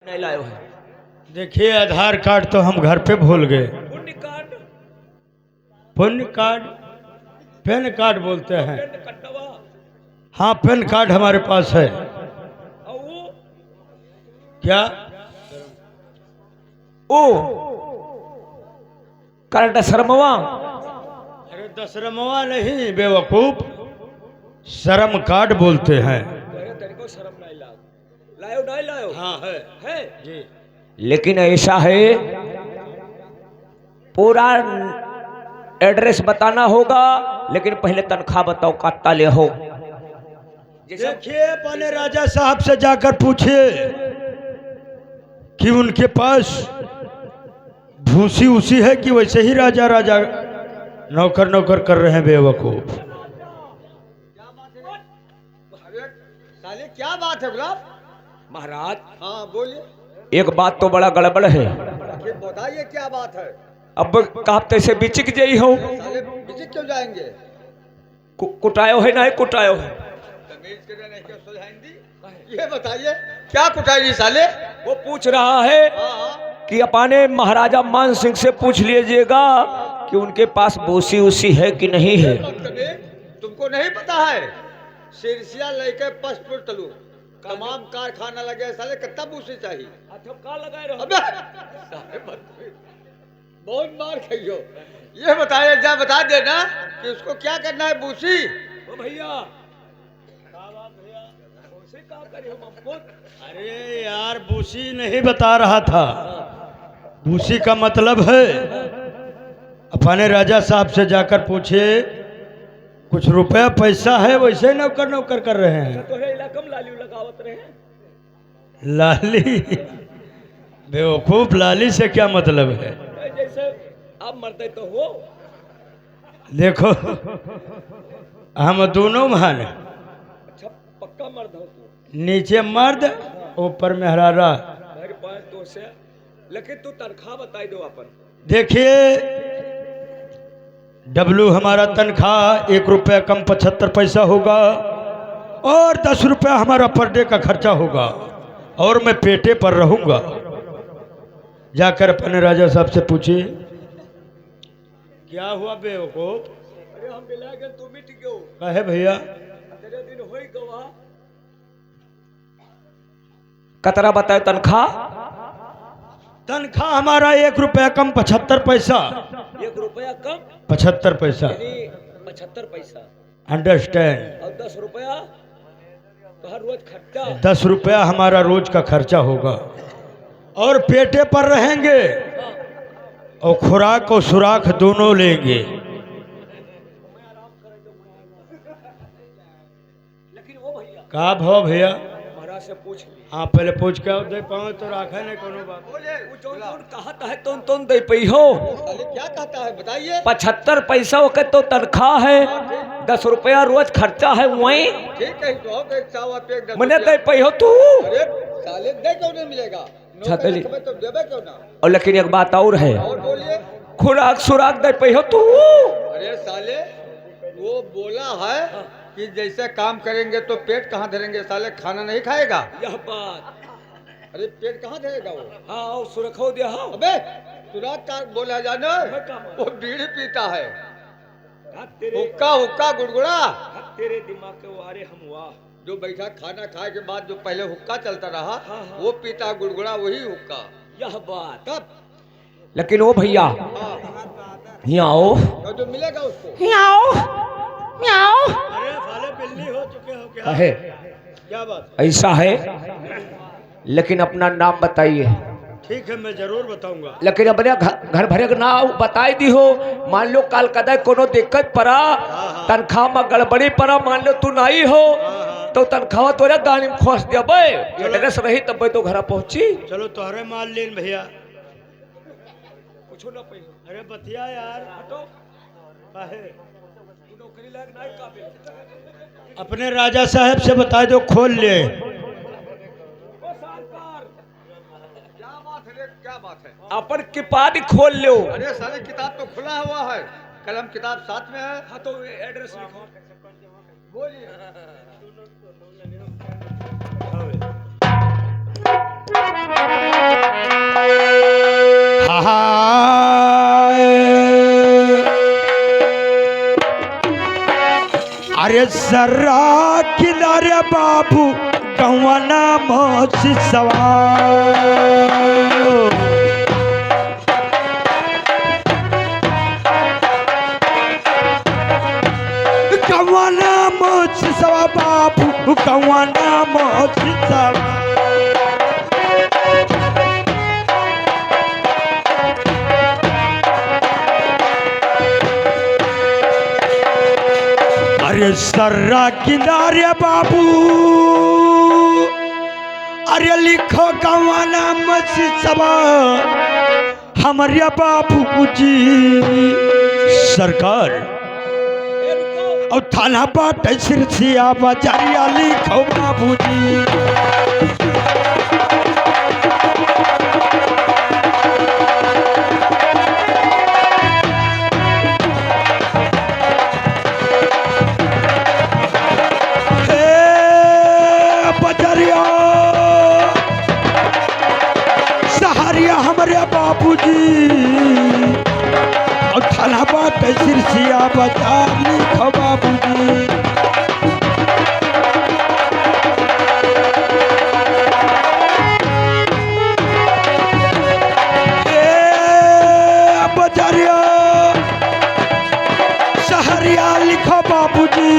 नहीं लाए है। देखिए आधार कार्ड तो हम घर पे भूल गए। पुण्य कार्ड, पुण्य कार्ड, पैन कार्ड बोलते हैं। पेन कटवा हाँ पैन कार्ड हमारे पास है। और वो क्या? ओ कार्ड शर्मवा। अरे दशरमवा नहीं बेवकूफ, शर्म कार्ड बोलते हैं। तेरे को शर्म नहीं लायो नहीं लायो। हाँ है जी। लेकिन ऐसा है पूरा एड्रेस बताना होगा, लेकिन पहले तनख्वाह बताओ काटता ले हो। देखिए अपने राजा साहब से जाकर पूछिए कि उनके पास भूसी उसी है कि वैसे ही राजा राजा नौकर नौकर कर रहे हैं बेवकूफ। साले क्या बात है गुलाब? महाराज हाँ बोलिए, एक बात तो बड़ा गड़बड़ है। आखिर बताइए क्या बात है? अब आप तैसे बिचिक जाई हो, साले विजिट क्यों जाएंगे? कुटायो है नहीं कुटायो है। तमीज के लिए नहीं क्या सुलझाएंगी? ये बताइए क्या कुटाएगी साले? वो पूछ रहा है हाँ हाँ, कि अपने महाराजा मान सिंह से पूछ लीजिएगा कि उनके पास भूसी उसी है कि नहीं है। बदतमीज, तुमको नहीं पता है? सिरसिया लेके पशपुर तलू तमाम कारखाना लगे साले, कितना भूसी चाहिए? अबे साले बदतमीज, बहुत मार खाइयो। ये बताइए, जा बता देना कि उसको क्या करना है भूसी। ओ भैया अरे यार भूसी नहीं बता रहा था। भूसी का मतलब है अपने राजा साहब से जाकर पूछे कुछ रुपया पैसा है, वैसे नौकर नौकर कर रहे हैं। तो है इलाका में लाली लगावत रहे। लाली बेवकूफ, लाली से क्या मतलब है? जैसे आप मरते तो हो। देखो हम दोनों महान, अच्छा पक्का मर्द हो तू। नीचे मर्द ऊपर मेहरारा। मेरे पास तो से, लेकिन तू तनख्वाह बताई दो अपन। देखिए डब्लू हमारा तनख्वाह 1 रुपया कम 75 पैसा होगा और 10 रुपया हमारा पर डे का खर्चा होगा और मैं पेटे पर रहूंगा। जाकर अपने राजा साहब से पूछिए क्या हुआ बेवकूफ? अरे हम मिला गए तू मिट गयो। कहे भैया तेरे दिन होई गवा। कतरा बताए तनख्वाह? तनख्वाह हमारा 1 रुपया कम 75 पैसा। 1 रुपया कम 75 पैसा। यानी 75 पैसा। अंडरस्टैंड? और 10 रुपया तो हर रोज खर्चा। 10 रुपया हमारा रोज का खर्चा होगा और पेटे पर रहेंगे और खुराक और सुराख दोनों लेंगे। लेकिन वो भैया का भाव भैया? महाराज से पूछ ली। हाँ पहले पूछ के दे पाओ तो राखा नहीं कोनो बात। वो जोन कहता है तुम दे पई हो। साले क्या कहता है बताइए? 75 पैसा ओके तो तनख्वाह है, 10 रुपया रोज खर्चा है। वही ठीक है तो एक चावा पे एक 10 मैंने रुपया। दे पई हो तू। अरे साले दे क्यों नहीं मिलेगा? छतली। नौकर तो देवे क्यों ना? और लेकिन एक बात और है, और बोलिए। खुराक सुराक दे पई हो तू। अरे साले वो बोला है कि जैसे काम करेंगे तो पेट कहाँ धरेंगे? साले खाना नहीं खाएगा? यह बात। अरे पेट कहाँ धरेगा वो? हाँ और सुरखो दिया हाँ। अबे तुरंत का बोला जाना, मैं क्या मानूं? वो बीड़ी पीता है, तेरे हुक्का हुक्का गुड़गुड़ा। तेरे दिमाग के वारे हम वाह। जो बैठा खाना खाए के बाद जो पहले हुक्का चलता रहा, हाँ, हाँ। वो पीता गुड़गुड़ा वही हुक्का। यह बात। कब? लेकिन वो भैया हाँ, यहाँ आओ, तो जो मिलेगा उसको। यहाँ आओ, यहाँ आओ। अरे साले बिल्ली हो चुके हो क्या? है क्या बात? ऐसा है, लेकिन अपना नाम बताइए। ठीक है मैं जरूर बताऊंगा। लेकिन अपने घर भरे का नाम बताई दी हो। मान लो कल कदा कोनो दिक्कत पड़ा, तनख्वाह में गड़बड़ी पड़ा, मान लो तू नहीं हो तो तनख्वाह तोरे दानी में खोस देबे। एड्रेस रही तब तो घर पहुंची। चलो तोहरे माल लेन भैया। कुछो ना पई। अरे बतिया यार। हटो। काहे? तू नौकरी लायक नहीं काबिल। अपने राजा साहब से बता दो खोल ले। क्या बात है? क्या बात है? अपन किपाद खोल लो। अरे साले किताब तो खुला हुआ है, कलम किताब साथ में है। हाँ तो एड्रेस लिखो। बोलिए। हाँ। अरे सर्रा किनारे बाबू कौना मोच सवार कौना मोच सवा बाबू कौना मोच सवा अरे सर्रा किनारे बाबू अरे लिखो कौना मोच सवा हमारे बाबू जी सरकार और थाना बाट सिरसिया बजारिया लिखो बाबूजी बजारिया सहारिया हमारे बाबूजी और थाना बाट सिरसिया बाजार लिखो बाबूजी बजारिया सहरिया लिखो बाबूजी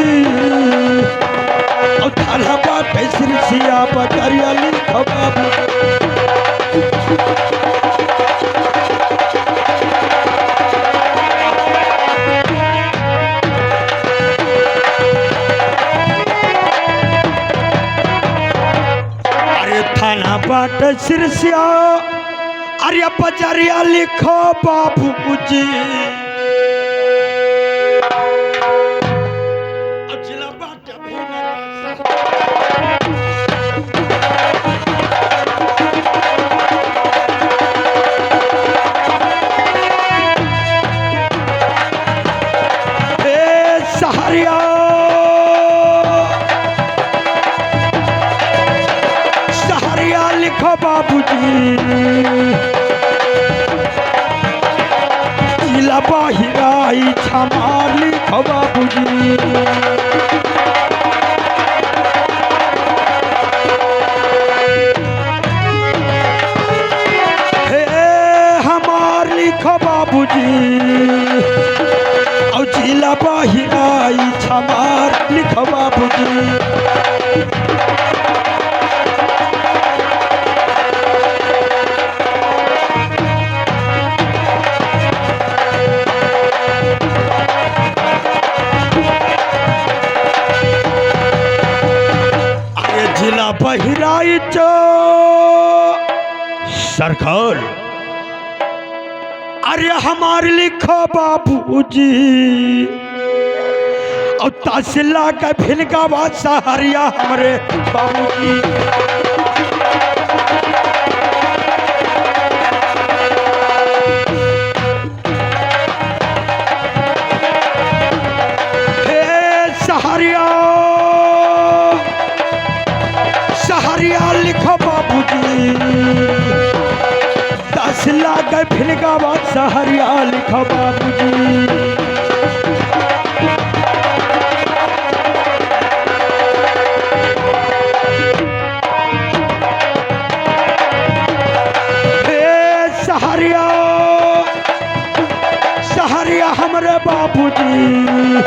और थाना बाट सिरसिया बाजारिया लिखो बाबूजी थाना बाट सिरसिया अरे बजारिया लिखो बाबूजी जिला बाट सहारिया लिखो बाबूजी जिला बाहिराई छमार लिखो बाबूजी हे हमार लिखो बाबूजी और जिला बाहिराई छमार लिखो बाबूजी बहिराइच सरकार अरे हमारे लिखो बाबूजी और तहसीला का भिलगावा सहारिया हमारे बाबूजी हे सहारिया सहारिया लिखो बाबूजी तहसीला का भिलगावा सहारिया लिखो बाबूजी सहारिया हमारे बाबूजी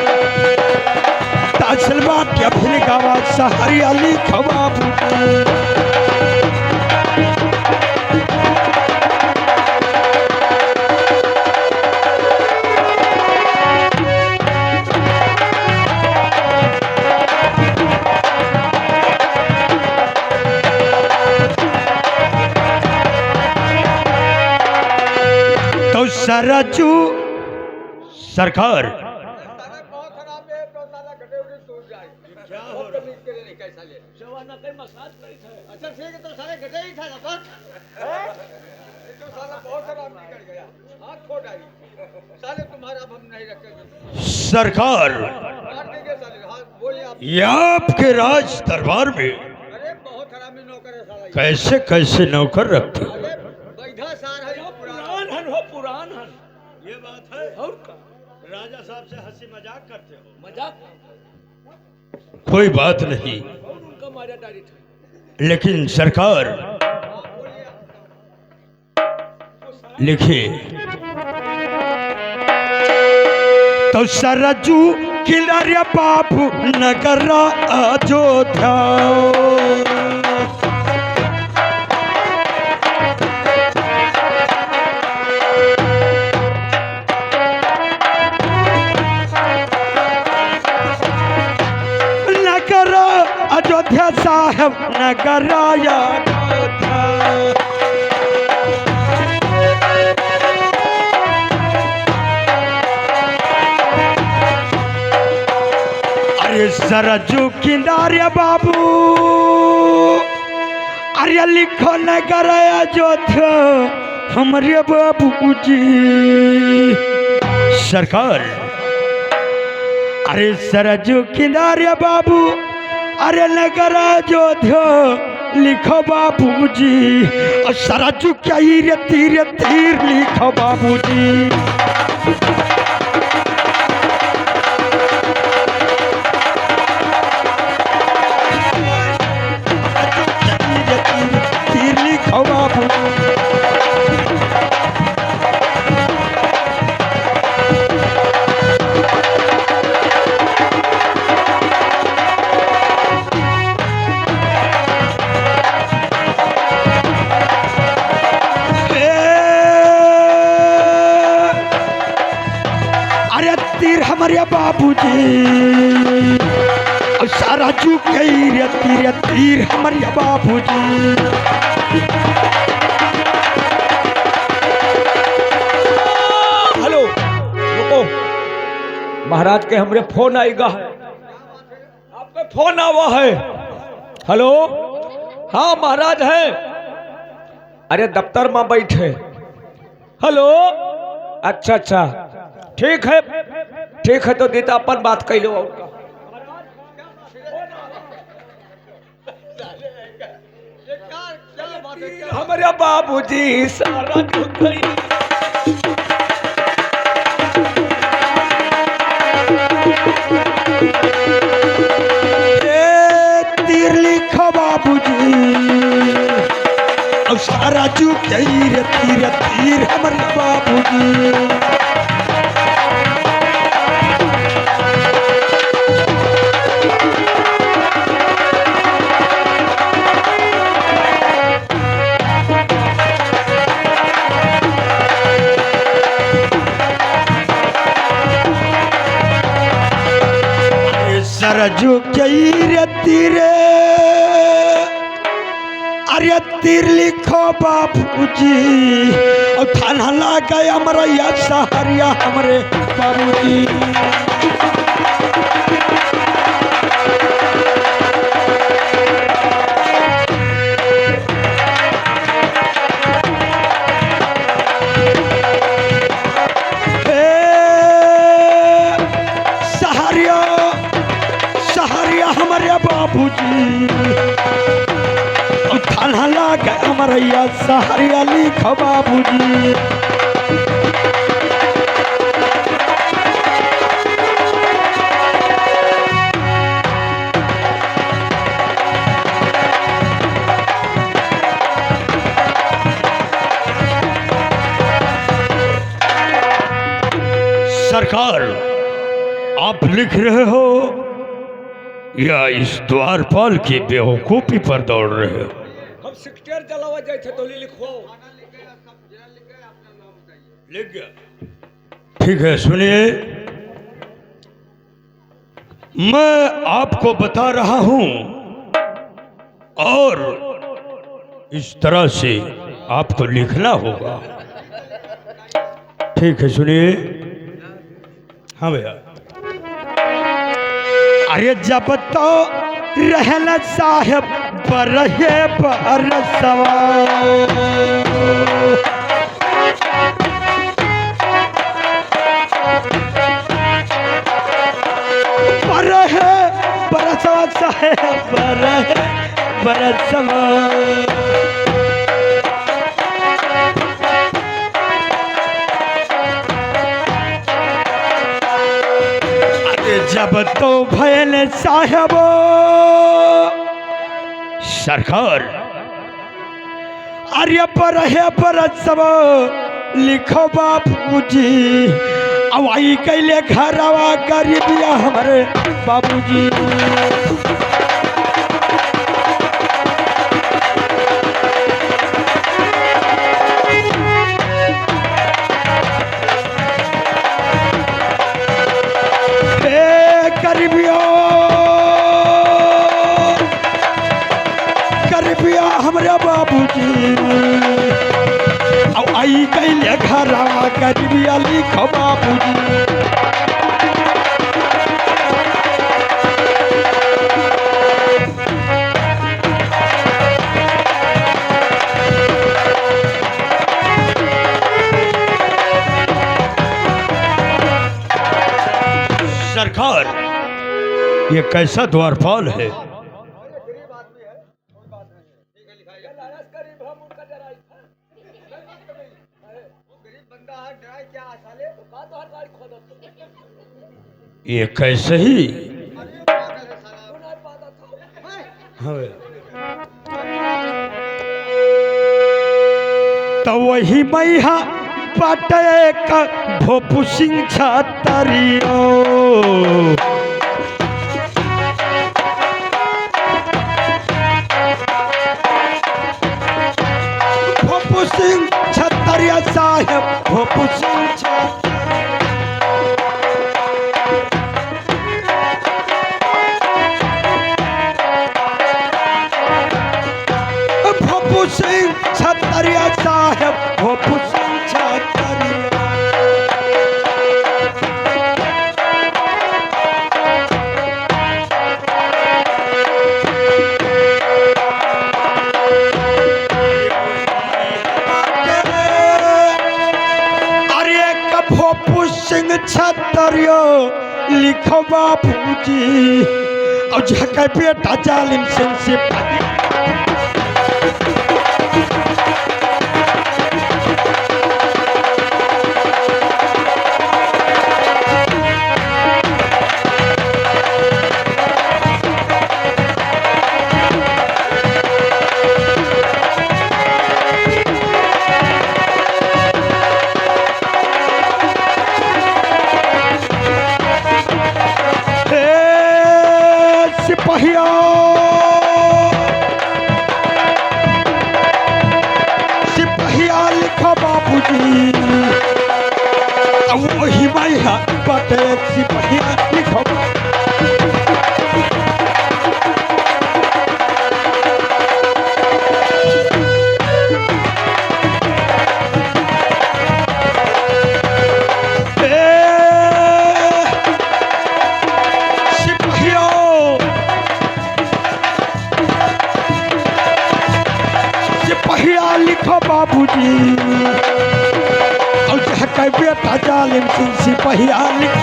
तहसीलवा के भिलगावा सहारिया लिखो बाबूजी तो सरजू सरकार बहुत खराब है तो साला घटे उठे टूट जाए क्या हो रहा है के लिए कैसा ले जवाना कहीं मसाज करी था अच्छा ठीक है तो साले घटे ही था ना पर तो साला बहुत खराब निकल गया हाथ छोड़ आई साले तुम्हारा अब हम नहीं रखेंगे सरकार काट देंगे साले हाथ बोलिए आप ये आपके राज दरबार में अरे बहुत हरामी नौकर है साला कैसे कैसे नौकर रखते अरे बैठा सार है पुरान हन हो पुरान हन ये बात है और का राजा साहब से हंसी मजाक करते हो मजाक कोई बात नहीं, उनका मारा डायरेक्ट है। लेकिन सरकार लिखिए तो सरजू किनारे बाबू नगर अयोध्या। नगर अयोध्या साहब नगर अयोध्या। अरे सरजू किनारे बाबू, अरे लिखो नगर अयोध्या हमारे बाबूजी। सरकार अरे सरजू किनारे बाबू, अरे नगर अयोध्या लिखो बाबूजी। और सरजू क्या रे तीर तीर लिखो बाबूजी। तीर लिखो बाबूजी। अरे तीर हमारे बाबूजी। और सारा चूक गई रे तीर तीर हमारे बाबूजी। हेलो रुको, महाराज के हमरे फोन आएगा है, आपका फोन आवा है। हेलो हाँ महाराज है, अरे दफ्तर में बैठे। हेलो अच्छा अच्छा ठीक है तो दीता अपन बात कर लो। हमारे बाबूजी सारा झुक गई। तीर लिखो बाबूजी। और सारा चूक गई रे तीर तीर हमारे बाबूजी। सरजू कई रे तीरे, अरे तीर लिखो बाबूजी। और थाना लगा हमारा या सहारिया हमारे बाबूजी। हमारे बाबूजी। और थाना लगा हमारा या सहारिया लिखो बाबूजी। सरकार आप लिख रहे हो या इस द्वारपाल की बेवकूफी पर दौड़ रहे हो? हम सेक्टर जलावा जाए थे तो लिखो। लिख गया, ठीक है। सुनिए, मैं आपको बता रहा हूं और इस तरह से आपको लिखना होगा। ठीक है सुनिए। हाँ भैया। अरे जब तो रहना साहेब बरहे बरसवा, बरहे बरसवा साहेब बरहे बरसवा। जब अब तो भयल साहब सरकार अरे पर है पर सब लिखो बापूजी अवाई कैले घरवा गरीबिया हमारे बाबूजी। गरीबिया हमारे बाबूजी आई कैले घरवा गरीबिया लिखो बाबूजी। सरकार ये कैसा द्वारपाल है? गरीब आदमी है, कोई बात नहीं है, ठीक है लिखा है। लालच गरीब हम उनका डराई था। वो गरीब बंदा है, डराई क्या साले? तो का तो हर गाड़ी खोदत। ये कैसे ही अरे पागल है साला। तू नहीं पाता था। तो वही मैहा पटे का भोपू सिंह छातरियो भोपू सिंह छतरिया साहेब भोपू सिंह भोपू सिंह छतरिया साहेब भोपू सिंह छतरिया। भोपू सिंह छतरियो लिखो बापूजी और झका बेटा जालिम सिंह सिपाही। सिपहिया सिपहिया लिखो बाबूजी वही मैया बटे सिपहिया लिखो। सिपहिया लिखो बाबूजी और झका बेटा जालिम सिंह सिपहिया लिखो।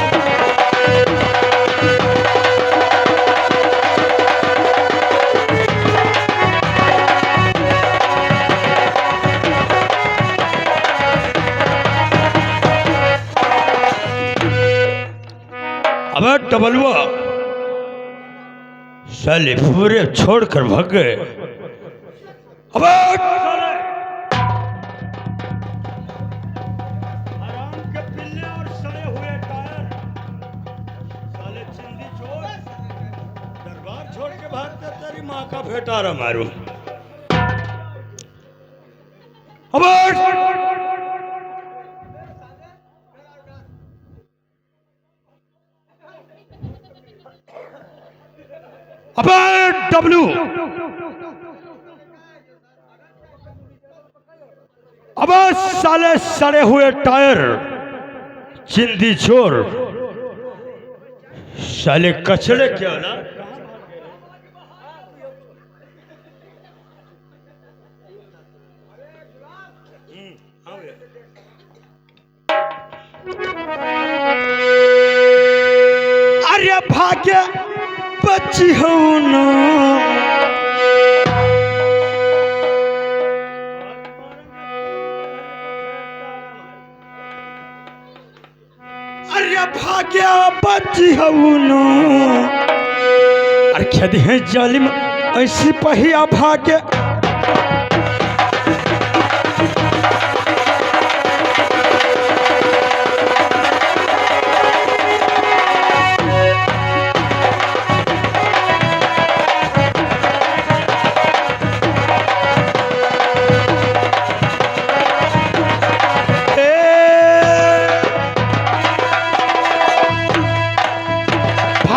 अब डबलुआ साले पूरे छोड़कर भाग गए। अब आराम के पिल्ले और सड़े हुए टायर साले चिंदी चोर दरबार छोड़ के भागते तेरी माँ का फेटारा मारू। अब डब्लू अब साले सड़े हुए टायर चिंदी चोर साले कचड़े क्या ना। अरे भाग्य बची हो ना अरे भाग्या बची हूनो अरे खेद है जालिम ऐसी पहिया भाग्य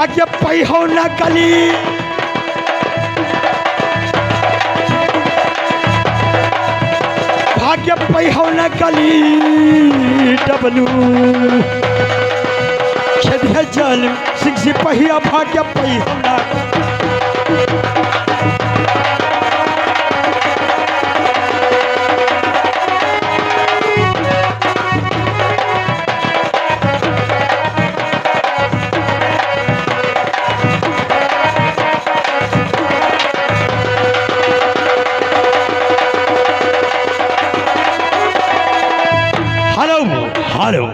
भाग्य पई हो न कली भाग्य पई हो न कली डबलू खेद है जालिम सिंह सिपहिया भाग्य पई हो न हेलो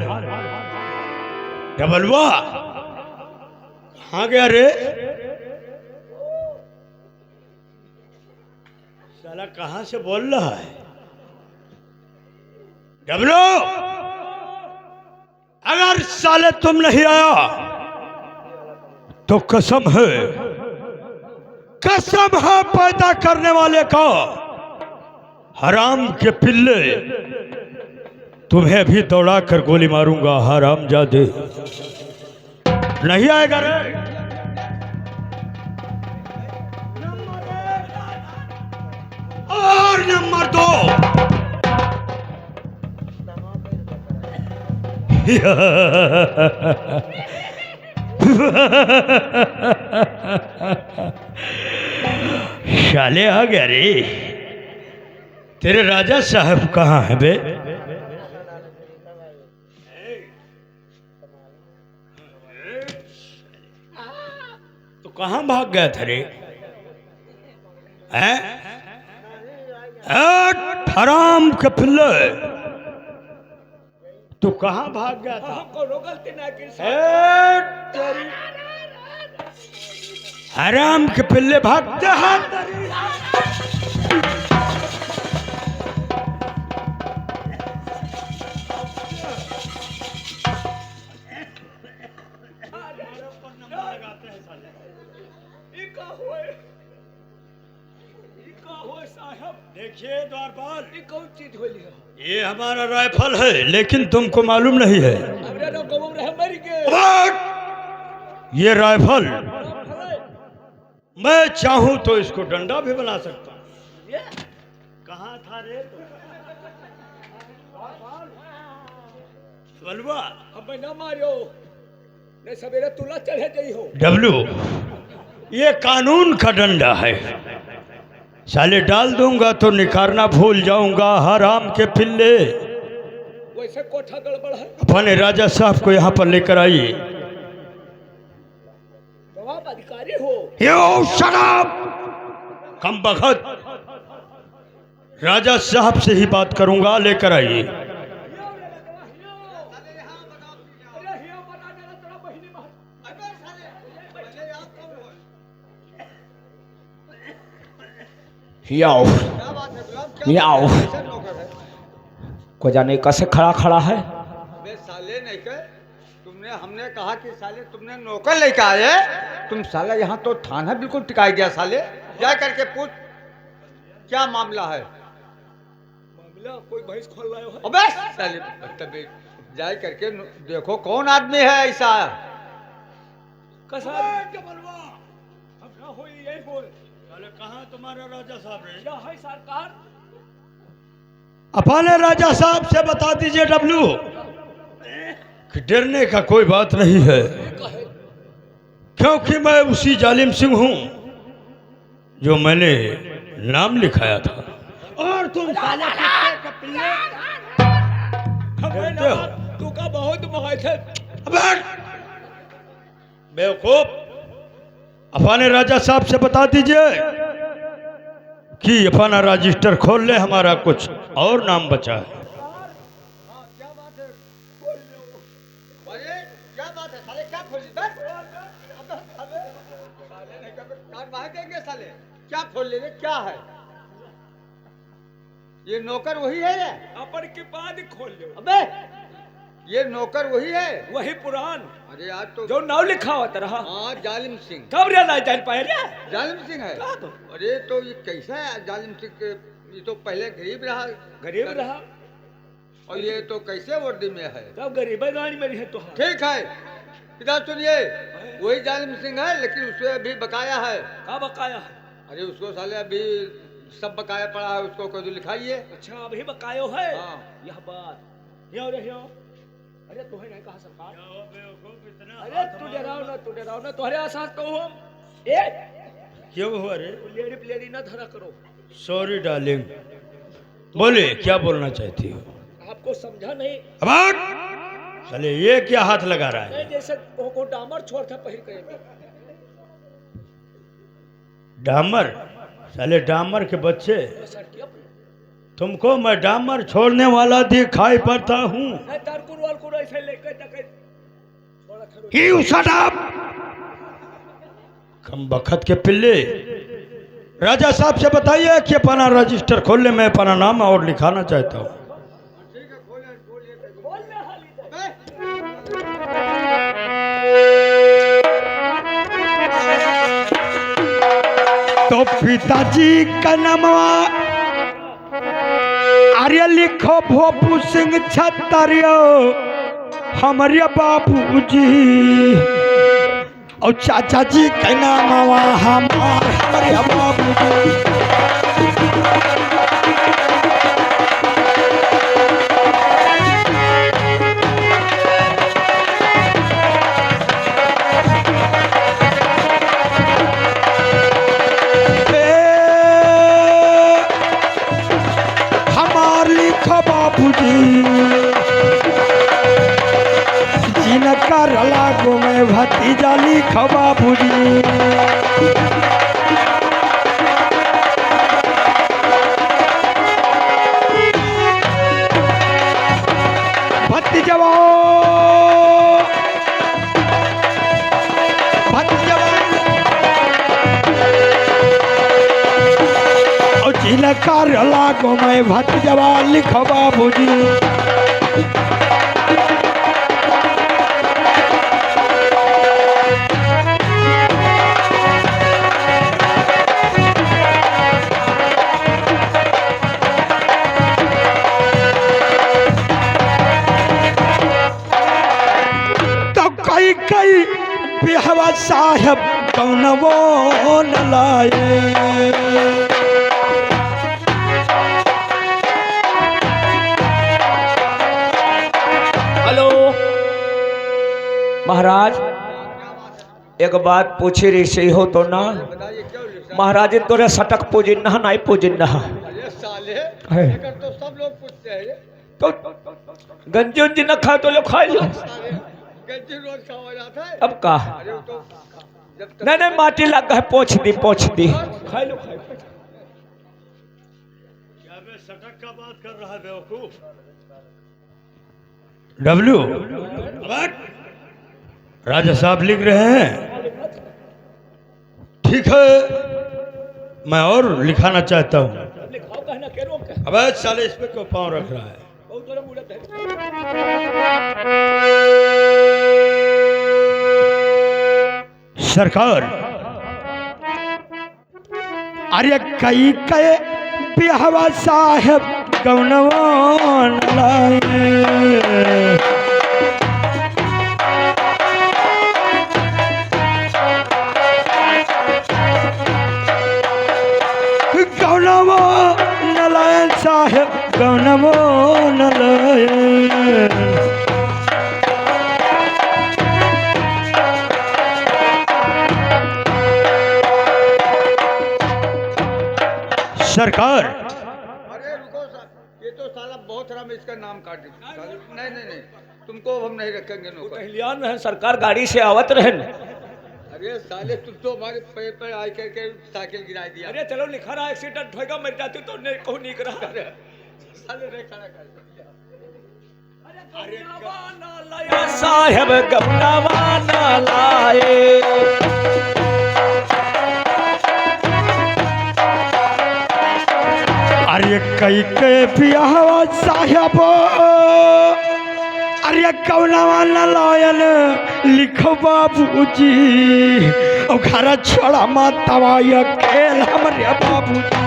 डबलवा कहाँ गया रे साला कहाँ से बोल रहा है डबलो अगर साले तुम नहीं आया तो कसम है पैदा करने वाले का हराम के पिल्ले तुम्हें भी दौड़ा कर गोली मारूंगा हरामजादे नहीं आएगा रे और नंबर 2 शाले आ गया रे तेरे राजा साहब कहाँ है बे कहाँ भाग गया था रे हराम के पिल्ले तू कहाँ भाग गया था हराम के पिल्ले भागते हैं देखिए द्वारपाल कौन चीज होली है ये हमारा राइफल है लेकिन तुमको मालूम नहीं है ये राइफल मैं चाहूं तो इसको डंडा भी बना सकता हूं कहाँ था रे बलवा अब ना मारियो नहीं सवेरे तुला चढ़े गई हो डब्लू ये कानून का डंडा है साले डाल दूंगा तो निखारना भूल जाऊंगा हराम के पिल्ले वैसे कोठा गड़बड़ है अपने राजा साहब को यहाँ पर लेकर आइए आप अधिकारी हो यो शराब कम बखत राजा साहब से ही बात करूंगा लेकर आइए याओ याओ को जाने कैसे खड़ा खड़ा है बे साले नहीं के तुमने हमने कहा कि साले तुमने नौकर लेके आए तुम साला यहाँ तो थाना बिल्कुल टिकाई गया साले जा करके पूछ क्या मामला है मामला कोई भैंस खोल रहा है अबे साले तबे जा करके देखो कौन आदमी है ऐसा कैसा अब ना हो यही बोल कहाँ तुम्हारा राजा साहब है क्या है सरकार अपने राजा साहब से बता दीजिए डब्लू कि डरने का कोई बात नहीं है क्योंकि मैं उसी जालिम सिंह हूं जो मैंने नाम लिखाया था और तुम साले कुत्ते के पिल्ले तू का बहुत महक है बेवकूफ अपने राजा साहब से बता दीजिए कि अपना रजिस्टर खोल ले हमारा कुछ और नाम बचा है खोली साले नहीं कभी कान बाहर देंगे साले क्या खोल ले रे क्या है ये नौकर वही है ये अपन के बाद खोल लो। अबे ये नौकर वही है वही पुरान अरे आज तो जो नाव लिखा हुआ रहा। हाँ जालिम सिंह कब रे लाई जान पाए रे? जालिम सिंह है अरे तो ये कैसा है जालिम सिंह के ये तो पहले गरीब रहा गरीब रहा और ये तो कैसे वर्दी में है तब गरीब गाड़ी में है तो ठीक है इधर सुनिए वही जालिम सिंह है लेकिन उससे अभी बकाया है का बकाया है? अरे उसको साले अभी सब बकाया पड़ा है उसको कोई लिखाइए अच्छा अभी बकायो है। हाँ। यह बात यो रे यो अरे तुम्हें नहीं कहा सरकार अरे तू डराओ ना तुम्हारे आसास तो हम ए क्यों हुआ रे? लेडी प्लेडी ना धरा करो। सॉरी डार्लिंग, बोले क्या बोलना चाहती हो? आपको समझा नहीं अब चले ये क्या हाथ लगा रहा है? नहीं जैसे को डामर छोड़ था पहिर के डामर चले डामर के बच्चे सड़की अपनी तुमको मैं डामर छोड़ने वाला दिखाई पड़ता हूँ? नहीं तारकुर वालकुर ऐसे लेकर जाके थोड़ा खड़ो You shut up! कम बखत के पिल्ले, राजा साहब से बताइए कि अपना रजिस्टर खोल ले, मैं अपना नाम और लिखाना चाहता हूँ। बोल ले हाली तो पिताजी का नाम आर्य लिखो भोपू सिंह छतरियो हमारे बाबूजी और चाचा जी का नाम हमारे बाबूजी। जिनका लागो में भतीजा लिखो बाबूजी। भतीजवा और जिनका लागो में भतीजवा लिखो बाबूजी। कई बिहवा साहब कौनवो न लाए। हेलो महाराज एक बात पूछी रही सही हो तो ना बताइए क्यों लिखा? महाराज इन तोरे सटक पूजिन ना नहीं पूजिन ना अरे साले है। लेकर तो सब लोग पूछते हैं ये। तो गंजी उंजी न खाए तो लो खाए लो साले गंजी रोज खावा जाता है अब का अरे वो तो जब तक नहीं माटी लग गए पोछ दी खाए लो खाए क्या मैं सटक का बात कर रहा है बेवकूफ? डब्ल्यू राजा साहब लिख रहे हैं, ठीक है मैं और लिखाना चाहता हूँ। लिखाओ कहना के रोक है अब साले इस पे क्यों पाँव रख रहा है? बहुत बड़ा मूर्त है सरकार अरे कई कई बिहवा साहब कौनवान लाए। कौनवो नलायन साहब कौनवो नलायन। सरकार अरे रुको ये तो साला बहुत राम इसका नाम काट दी। नहीं नहीं नहीं तुमको अब हम नहीं रखेंगे नौकर। कहलियान में है सरकार गाड़ी से आवत रहन अरे साले तुम तो हमारे पैर पर आ करके साइकिल गिरा दिया। अरे चलो लिखा रहा एक्सीडेंट होगा मर जाती तो नहीं कहूँ नहीं करा साले नहीं खड़ा कर साहेब गमनावा ना लाए। अरे कई के बियाहवा साहेब अरे कौनावा न लायल लिखो बाबूजी और घर छोड़ा मातावा ये खेल हमरे बाबूजी।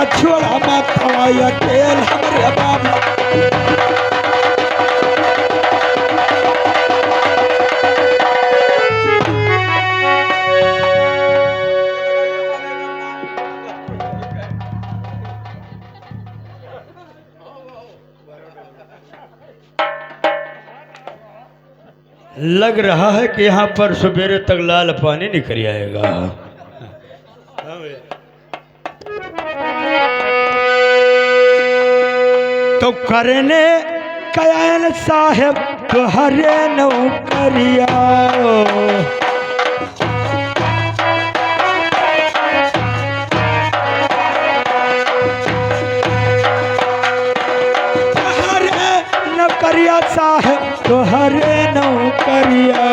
छोड़ा माता या खेल हमरे बाबू। लग रहा है कि यहाँ पर सवेरे तक लाल पानी निकल आएगा। तो करने कयान साहेब तुहरे नौकरिया तुहरे नौकरिया साहेब तुहरे नौकरिया।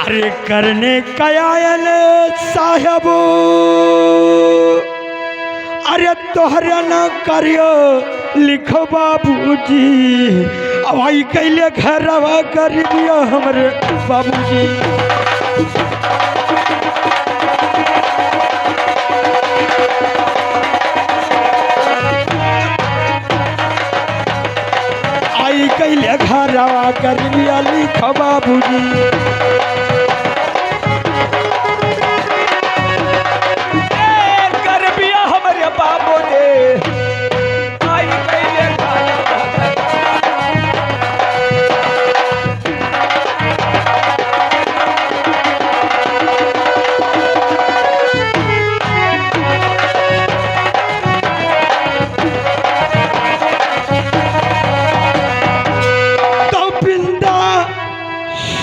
अरे करने कयान साहेब अरे तोहरे न करियो लिखो बाबूजी अब आई कैले घरवा कर दियो हमरे बाबूजी। आई कैले घरवा कर दिया लिखो बाबूजी। बाबू दे आई कैले तो बिंदा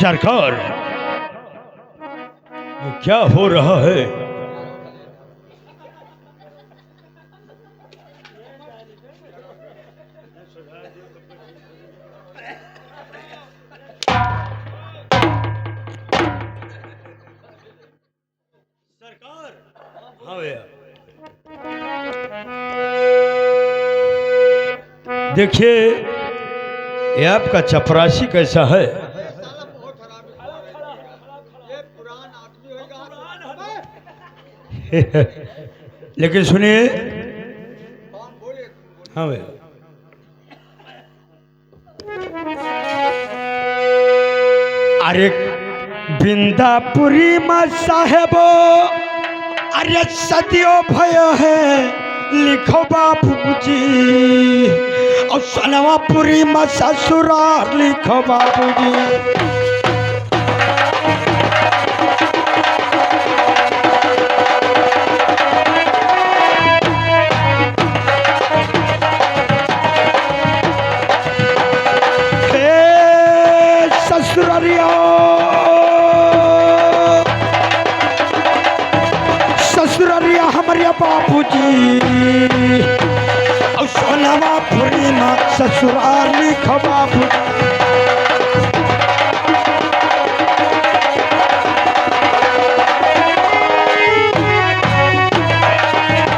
सरकार क्या हो रहा है? हाँ भैया देखिए ये आपका चपरासी कैसा है? लेकिन सुनिए हाँ भैया अरे बिंदापुरी में साहेबो अरे सदियों भय है लिखो बाबूजी और सनवापुरी में ससुराल लिखो बाबूजी। ससुरारिया ससुरारिया हमारे बाबूजी और सोनावापुरी में ससुराल लिखो बाबू।